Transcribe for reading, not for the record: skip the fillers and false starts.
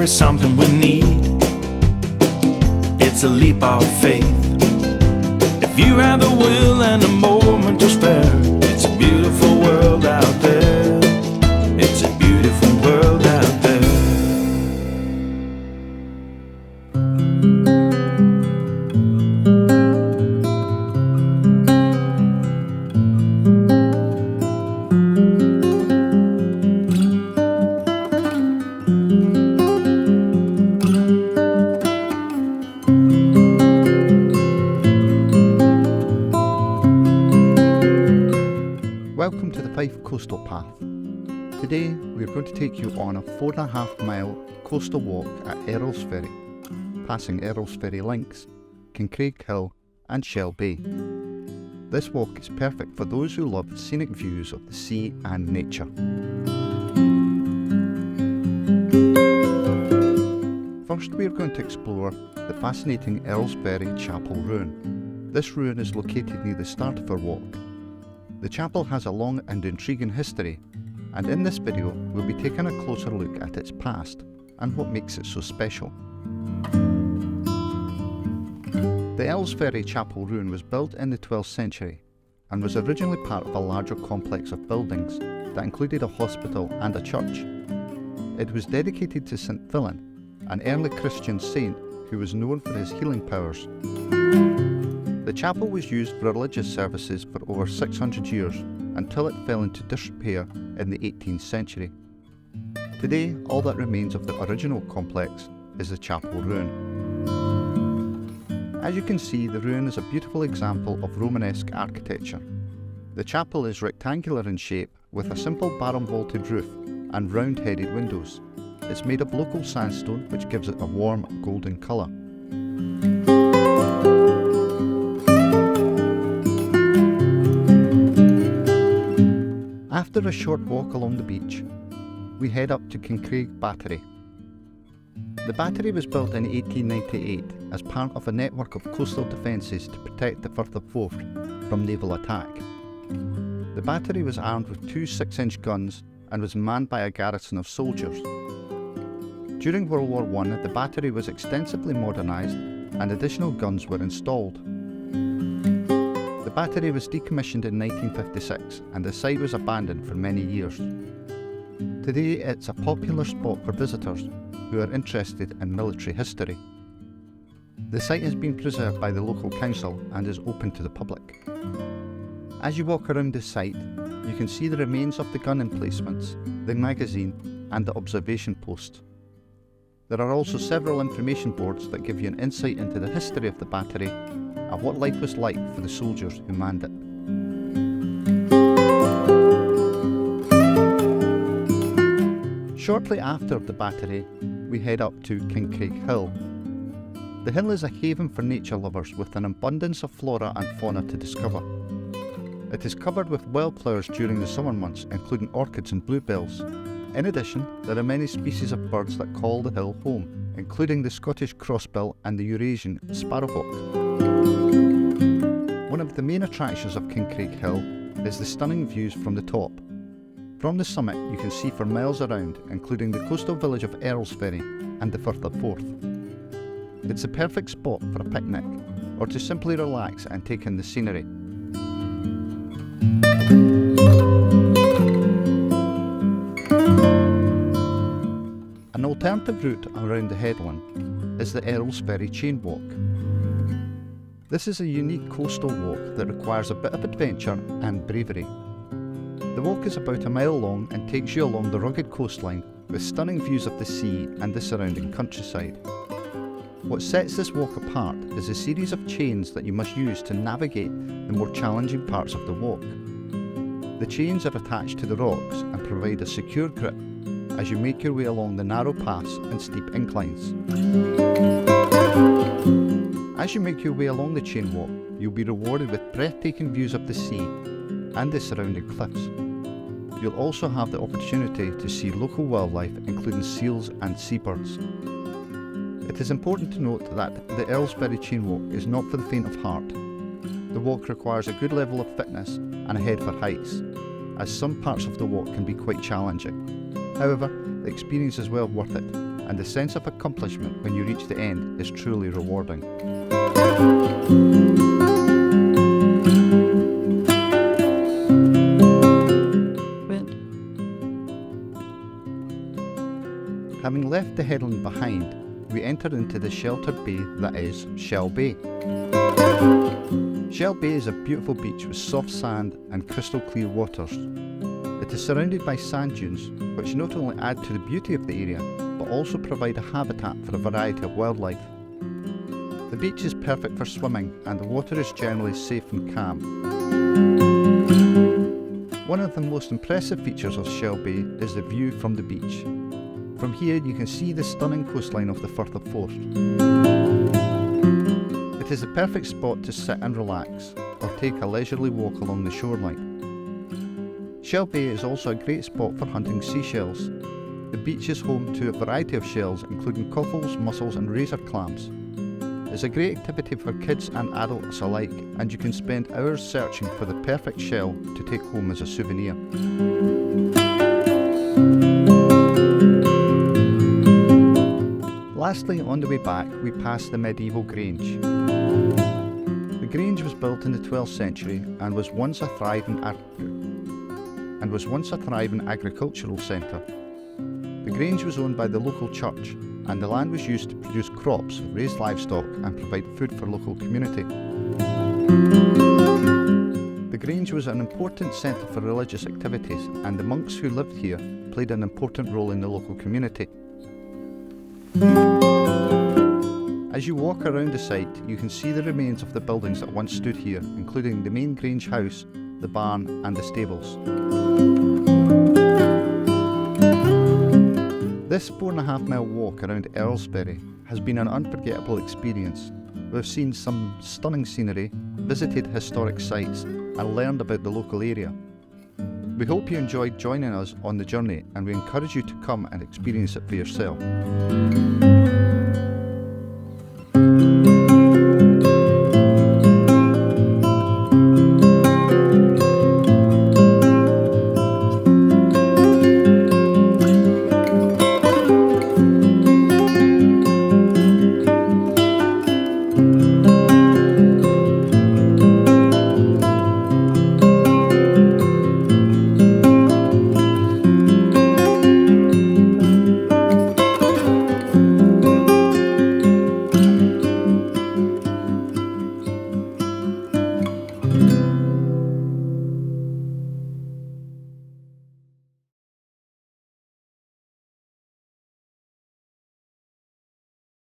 there is something we need. It's a leap of faith. If you have the will and a moment to spare, it's a beautiful world out there. It's a beautiful world out there. Welcome to the Fife Coastal Path. Today we are going to take you on a 4.5 mile coastal walk at Earlsferry, passing Earlsferry Links, Kincraig Hill and Shell Bay. This walk is perfect for those who love scenic views of the sea and nature. First we are going to explore the fascinating Earlsferry Chapel ruin. This ruin is located near the start of our walk. The chapel has a long and intriguing history, and in this video we'll be taking a closer look at its past and what makes it so special. The Earlsferry Chapel ruin was built in the 12th century and was originally part of a larger complex of buildings that included a hospital and a church. It was dedicated to St. Fillan, an early Christian saint who was known for his healing powers. The chapel was used for religious services for over 600 years until it fell into disrepair in the 18th century. Today, all that remains of the original complex is the chapel ruin. As you can see, the ruin is a beautiful example of Romanesque architecture. The chapel is rectangular in shape with a simple barrel-vaulted roof and round-headed windows. It's made of local sandstone, which gives it a warm golden colour. After a short walk along the beach, we head up to Kincraig Battery. The battery was built in 1898 as part of a network of coastal defences to protect the Firth of Forth from naval attack. The battery was armed with two 6-inch guns and was manned by a garrison of soldiers. During World War I, the battery was extensively modernised and additional guns were installed. The battery was decommissioned in 1956 and the site was abandoned for many years. Today it's a popular spot for visitors who are interested in military history. The site has been preserved by the local council and is open to the public. As you walk around the site, you can see the remains of the gun emplacements, the magazine and the observation post. There are also several information boards that give you an insight into the history of the battery and what life was like for the soldiers who manned it. Shortly after the battery, we head up to Kincraig Hill. The hill is a haven for nature lovers with an abundance of flora and fauna to discover. It is covered with wildflowers during the summer months, including orchids and bluebells. In addition, there are many species of birds that call the hill home, including the Scottish crossbill and the Eurasian sparrowhawk. One of the main attractions of Kincraig Hill is the stunning views from the top. From the summit you can see for miles around, including the coastal village of Earlsferry and the Firth of Forth. It's a perfect spot for a picnic, or to simply relax and take in the scenery. An alternative route around the headland is the Earlsferry Chain Walk. This is a unique coastal walk that requires a bit of adventure and bravery. The walk is about a mile long and takes you along the rugged coastline with stunning views of the sea and the surrounding countryside. What sets this walk apart is a series of chains that you must use to navigate the more challenging parts of the walk. The chains are attached to the rocks and provide a secure grip as you make your way along the narrow paths and steep inclines. As you make your way along the chain walk, you'll be rewarded with breathtaking views of the sea and the surrounding cliffs. You'll also have the opportunity to see local wildlife, including seals and seabirds. It is important to note that the Earlsferry Chain Walk is not for the faint of heart. The walk requires a good level of fitness and a head for heights, as some parts of the walk can be quite challenging. However, the experience is well worth it, and the sense of accomplishment when you reach the end is truly rewarding. Having left the headland behind, we enter into the sheltered bay that is Shell Bay. Shell Bay is a beautiful beach with soft sand and crystal clear waters. It is surrounded by sand dunes, which not only add to the beauty of the area, but also provide a habitat for a variety of wildlife. The beach is perfect for swimming and the water is generally safe and calm. One of the most impressive features of Shell Bay is the view from the beach. From here you can see the stunning coastline of the Firth of Forth. It is the perfect spot to sit and relax, or take a leisurely walk along the shoreline. Shell Bay is also a great spot for hunting seashells. The beach is home to a variety of shells including cockles, mussels and razor clams. It's a great activity for kids and adults alike, and you can spend hours searching for the perfect shell to take home as a souvenir. Lastly, on the way back, we pass the Medieval Grange. The Grange was built in the 12th century and was once a thriving agricultural centre. The Grange was owned by the local church, and the land was used to produce crops, raise livestock and provide food for local community. The Grange was an important centre for religious activities, and the monks who lived here played an important role in the local community. As you walk around the site, you can see the remains of the buildings that once stood here, including the main Grange house, the barn and the stables. This 4.5 mile walk around Earlsferry has been an unforgettable experience. We've seen some stunning scenery, visited historic sites and learned about the local area. We hope you enjoyed joining us on the journey, and we encourage you to come and experience it for yourself.